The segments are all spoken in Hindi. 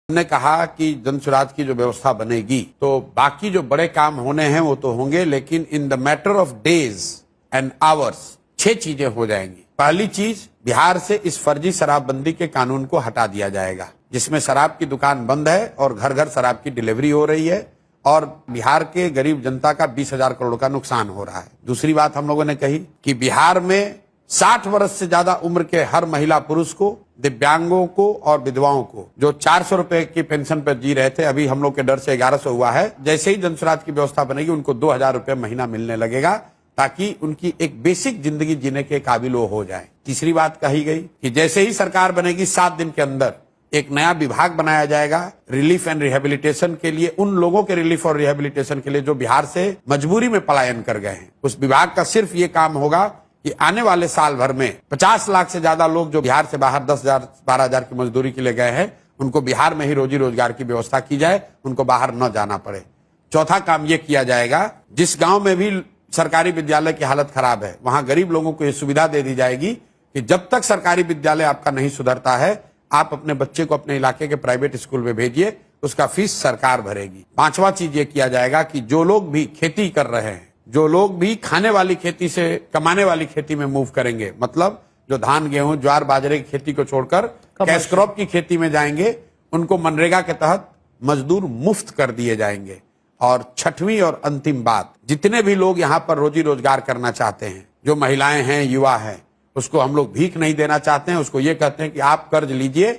ने कहा कि जन स्वराज की जो व्यवस्था बनेगी तो बाकी जो बड़े काम होने हैं वो तो होंगे, लेकिन in the matter of days and hours 6 चीजें हो जाएंगी। पहली चीज, बिहार से इस फर्जी शराबबंदी के कानून को हटा दिया जाएगा, जिसमें शराब की दुकान बंद है और घर घर शराब की डिलीवरी हो रही है और बिहार के गरीब जनता का 20,000 करोड़ का नुकसान हो रहा है। दूसरी बात हम लोगों ने कही कि बिहार में 60 वर्ष से ज्यादा उम्र के हर महिला पुरुष को, दिव्यांगों को और विधवाओं को, जो 400 रुपए की पेंशन पर जी रहे थे, अभी हम लोग के डर से 1100 हुआ है। जैसे ही जन स्वराज की व्यवस्था बनेगी उनको 2,000 रुपए महीना मिलने लगेगा, ताकि उनकी एक बेसिक जिंदगी जीने के काबिल वो हो जाए। तीसरी बात कही गई कि जैसे ही सरकार बनेगी 7 दिन के अंदर एक नया विभाग बनाया जाएगा रिलीफ एंड रिहेबिलिटेशन के लिए, उन लोगों के रिलीफ और रिहेबिलिटेशन के लिए जो बिहार से मजबूरी में पलायन कर गए हैं। उस विभाग का सिर्फ ये काम होगा कि आने वाले साल भर में 50 लाख से ज्यादा लोग जो बिहार से बाहर 10,000 12,000 की मजदूरी के लिए गए हैं, उनको बिहार में ही रोजी रोजगार की व्यवस्था की जाए, उनको बाहर न जाना पड़े। चौथा काम ये किया जाएगा, जिस गांव में भी सरकारी विद्यालय की हालत खराब है वहां गरीब लोगों को ये सुविधा दे दी जाएगी कि जब तक सरकारी विद्यालय आपका नहीं सुधरता है, आप अपने बच्चे को अपने इलाके के प्राइवेट स्कूल में भेजिए, उसका फीस सरकार भरेगी। पांचवा चीज ये किया जाएगा कि जो लोग भी खेती कर रहे हैं, जो लोग भी खाने वाली खेती से कमाने वाली खेती में मूव करेंगे, मतलब जो धान गेहूं ज्वार बाजरे की खेती को छोड़कर कैश क्रॉप की खेती में जाएंगे, उनको मनरेगा के तहत मजदूर मुफ्त कर दिए जाएंगे। और छठवीं और अंतिम बात, जितने भी लोग यहाँ पर रोजी रोजगार करना चाहते हैं, जो महिलाएं हैं, युवा हैं, उसको हम लोग भीख नहीं देना चाहते हैं। उसको ये कहते हैं कि आप कर्ज लीजिए,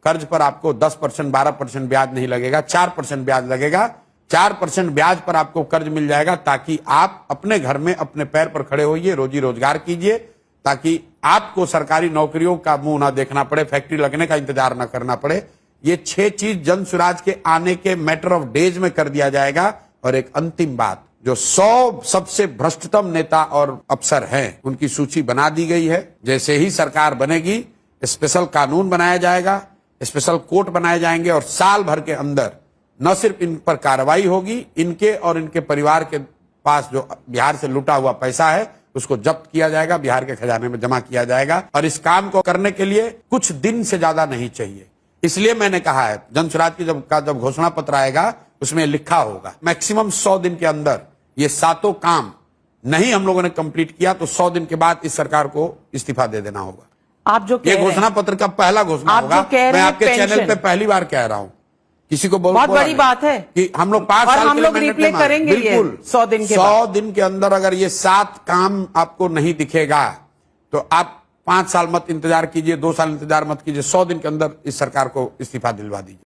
कर्ज पर आपको 10% 12% ब्याज नहीं लगेगा, 4% ब्याज लगेगा। 4% ब्याज पर आपको कर्ज मिल जाएगा, ताकि आप अपने घर में अपने पैर पर खड़े होइए, रोजी रोजगार कीजिए, ताकि आपको सरकारी नौकरियों का मुंह ना देखना पड़े, फैक्ट्री लगने का इंतजार ना करना पड़े। ये 6 चीज जन स्वराज के आने के मैटर ऑफ डेज में कर दिया जाएगा। और एक अंतिम बात, जो 100 सबसे भ्रष्टतम नेता और अफसर हैं, उनकी सूची बना दी गई है। जैसे ही सरकार बनेगी स्पेशल कानून बनाया जाएगा, स्पेशल कोर्ट बनाए जाएंगे और साल भर के अंदर न सिर्फ इन पर कार्रवाई होगी, इनके और इनके परिवार के पास जो बिहार से लूटा हुआ पैसा है उसको जब्त किया जाएगा, बिहार के खजाने में जमा किया जाएगा। और इस काम को करने के लिए कुछ दिन से ज्यादा नहीं चाहिए। इसलिए मैंने कहा है, जन स्वराज की जब घोषणा पत्र आएगा उसमें लिखा होगा मैक्सिमम 100 दिन के अंदर ये 7 काम नहीं हम लोगों ने कंप्लीट किया तो 100 दिन के बाद इस सरकार को इस्तीफा दे देना होगा। आप जो ये घोषणा पत्र का पहला घोषणा होगा। मैं आपके चैनल पे पहली बार कह रहा हूं, किसी को बहुत बड़ी बात है कि हम लोग 5 साल के लिए रिप्ले करेंगे। बिल्कुल 100 दिन के अंदर अगर ये 7 काम आपको नहीं दिखेगा तो आप 5 साल मत इंतजार कीजिए, 2 साल इंतजार मत कीजिए, 100 दिन के अंदर इस सरकार को इस्तीफा दिलवा दीजिए।